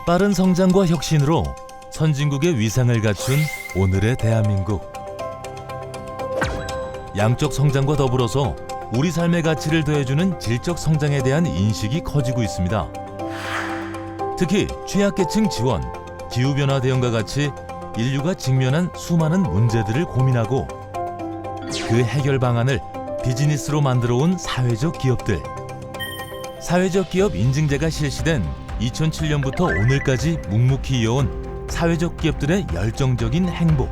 빠른 성장과 혁신으로 선진국의 위상을 갖춘 오늘의 대한민국. 양적 성장과 더불어서 우리 삶의 가치를 더해주는 질적 성장에 대한 인식이 커지고 있습니다. 특히 취약계층 지원, 기후변화 대응과 같이 인류가 직면한 수많은 문제들을 고민하고 그 해결 방안을 비즈니스로 만들어온 사회적 기업들. 사회적 기업 인증제가 실시된 2007년부터 오늘까지 묵묵히 이어온 사회적 기업들의 열정적인 행복,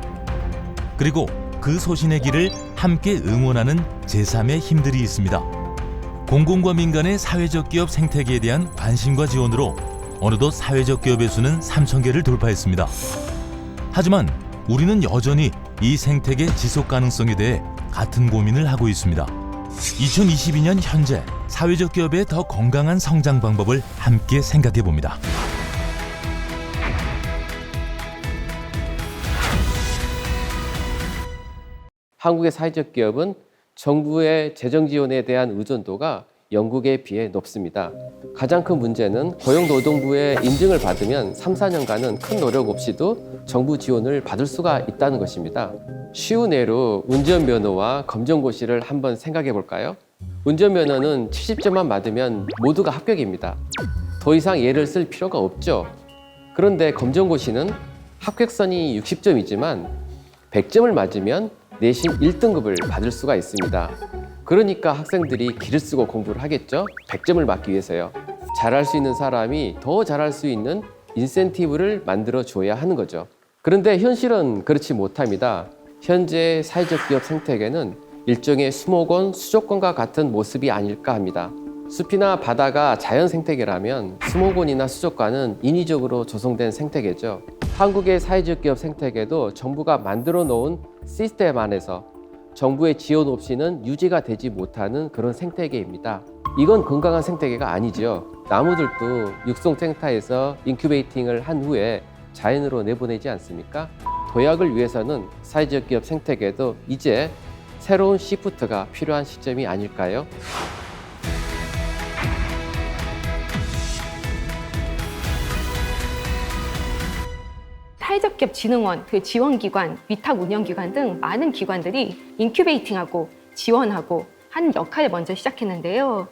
그리고 그 소신의 길을 함께 응원하는 제3의 힘들이 있습니다. 공공과 민간의 사회적 기업 생태계에 대한 관심과 지원으로 어느덧 사회적 기업의 수는 3,000개를 돌파했습니다. 하지만 우리는 여전히 이 생태계 지속 가능성에 대해 같은 고민을 하고 있습니다. 2022년 현재 사회적 기업의 더 건강한 성장 방법을 함께 생각해 봅니다. 한국의 사회적 기업은 정부의 재정 지원에 대한 의존도가 영국에 비해 높습니다. 가장 큰 문제는 고용노동부의 인증을 받으면 3, 4년간은 큰 노력 없이도 정부 지원을 받을 수가 있다는 것입니다. 쉬운 예로 운전면허와 검정고시를 한번 생각해 볼까요? 운전면허는 70점만 받으면 모두가 합격입니다. 더 이상 예를 쓸 필요가 없죠. 그런데 검정고시는 합격선이 60점이지만 100점을 맞으면 내신 1등급을 받을 수가 있습니다. 그러니까 학생들이 기를 쓰고 공부를 하겠죠? 100점을 맞기 위해서요. 잘할 수 있는 사람이 더 잘할 수 있는 인센티브를 만들어 줘야 하는 거죠. 그런데 현실은 그렇지 못합니다. 현재 사회적 기업 생태계는 일종의 수목원, 수족관과 같은 모습이 아닐까 합니다. 숲이나 바다가 자연 생태계라면 수목원이나 수족관은 인위적으로 조성된 생태계죠. 한국의 사회적 기업 생태계도 정부가 만들어 놓은 시스템 안에서 정부의 지원 없이는 유지가 되지 못하는 그런 생태계입니다. 이건 건강한 생태계가 아니죠. 나무들도 육성센터에서 인큐베이팅을 한 후에 자연으로 내보내지 않습니까? 도약을 위해서는 사회적 기업 생태계도 이제 새로운 시프트가 필요한 시점이 아닐까요? 사회적 기업 진흥원, 그 지원기관, 위탁 운영기관 등 많은 기관들이 인큐베이팅하고 지원하고 하는 역할을 먼저 시작했는데요.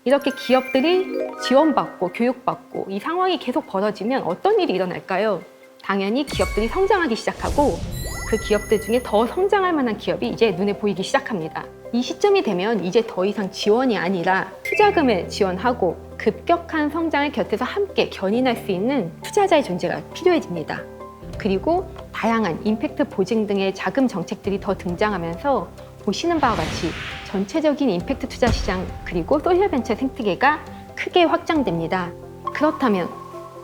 이렇게 기업들이 지원받고 교육받고 이 상황이 계속 벌어지면 어떤 일이 일어날까요? 당연히 기업들이 성장하기 시작하고 그 기업들 중에 더 성장할 만한 기업이 이제 눈에 보이기 시작합니다. 이 시점이 되면 이제 더 이상 지원이 아니라 투자금을 지원하고 급격한 성장을 곁에서 함께 견인할 수 있는 투자자의 존재가 필요해집니다. 그리고 다양한 임팩트 보증 등의 자금 정책들이 더 등장하면서 보시는 바와 같이 전체적인 임팩트 투자 시장 그리고 소셜 벤처 생태계가 크게 확장됩니다. 그렇다면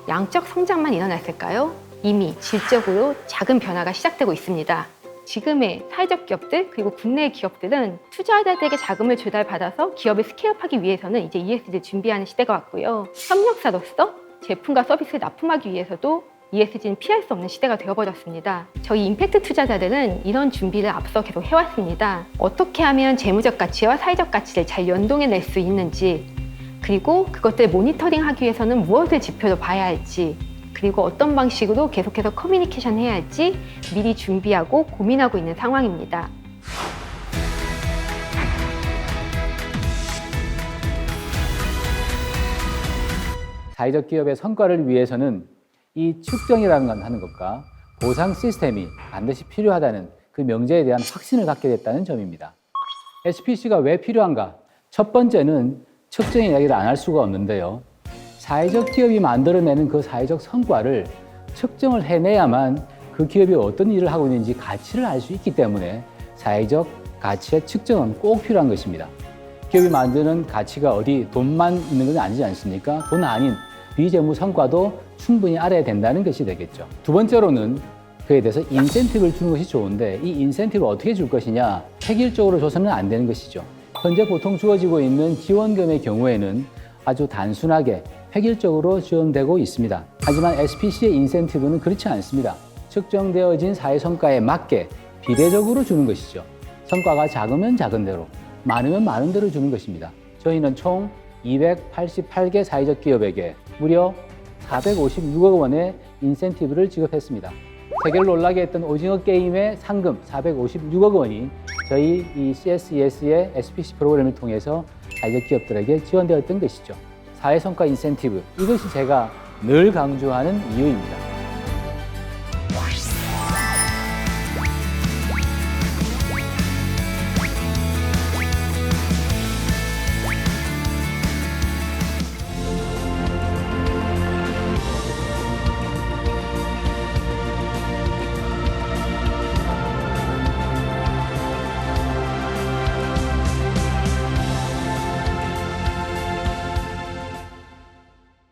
양적 성장만 일어났을까요? 이미 질적으로 작은 변화가 시작되고 있습니다. 지금의 사회적 기업들 그리고 국내 기업들은 투자자들에게 자금을 조달받아서 기업을 스케일업하기 위해서는 이제 ESG를 준비하는 시대가 왔고요. 협력사로서 제품과 서비스를 납품하기 위해서도 ESG는 피할 수 없는 시대가 되어버렸습니다. 저희 임팩트 투자자들은 이런 준비를 앞서 계속 해왔습니다. 어떻게 하면 재무적 가치와 사회적 가치를 잘 연동해낼 수 있는지, 그리고 그것들을 모니터링하기 위해서는 무엇을 지표로 봐야 할지, 그리고 어떤 방식으로 계속해서 커뮤니케이션 해야 할지 미리 준비하고 고민하고 있는 상황입니다. 사회적 기업의 성과를 위해서는 이 측정이라는 건 하는 것과 보상 시스템이 반드시 필요하다는 그 명제에 대한 확신을 갖게 됐다는 점입니다. SPC가 왜 필요한가? 첫 번째는 측정 이야기를 안 할 수가 없는데요. 사회적 기업이 만들어내는 그 사회적 성과를 측정을 해내야만 그 기업이 어떤 일을 하고 있는지 가치를 알 수 있기 때문에 사회적 가치의 측정은 꼭 필요한 것입니다. 기업이 만드는 가치가 어디 돈만 있는 건 아니지 않습니까? 돈 아닌 비재무 성과도 충분히 알아야 된다는 것이 되겠죠. 두 번째로는 그에 대해서 인센티브를 주는 것이 좋은데 이 인센티브를 어떻게 줄 것이냐? 획일적으로 줘서는 안 되는 것이죠. 현재 보통 주어지고 있는 지원금의 경우에는 아주 단순하게 획일적으로 지원되고 있습니다. 하지만 SPC의 인센티브는 그렇지 않습니다. 측정되어진 사회 성과에 맞게 비례적으로 주는 것이죠. 성과가 작으면 작은 대로, 많으면 많은 대로 주는 것입니다. 저희는 총 288개 사회적 기업에게 무려 456억 원의 인센티브를 지급했습니다. 세계를 놀라게 했던 오징어 게임의 상금 456억 원이 저희 이 CSES의 SPC 프로그램을 통해서 사회적 기업들에게 지원되었던 것이죠. 사회성과 인센티브, 이것이 제가 늘 강조하는 이유입니다.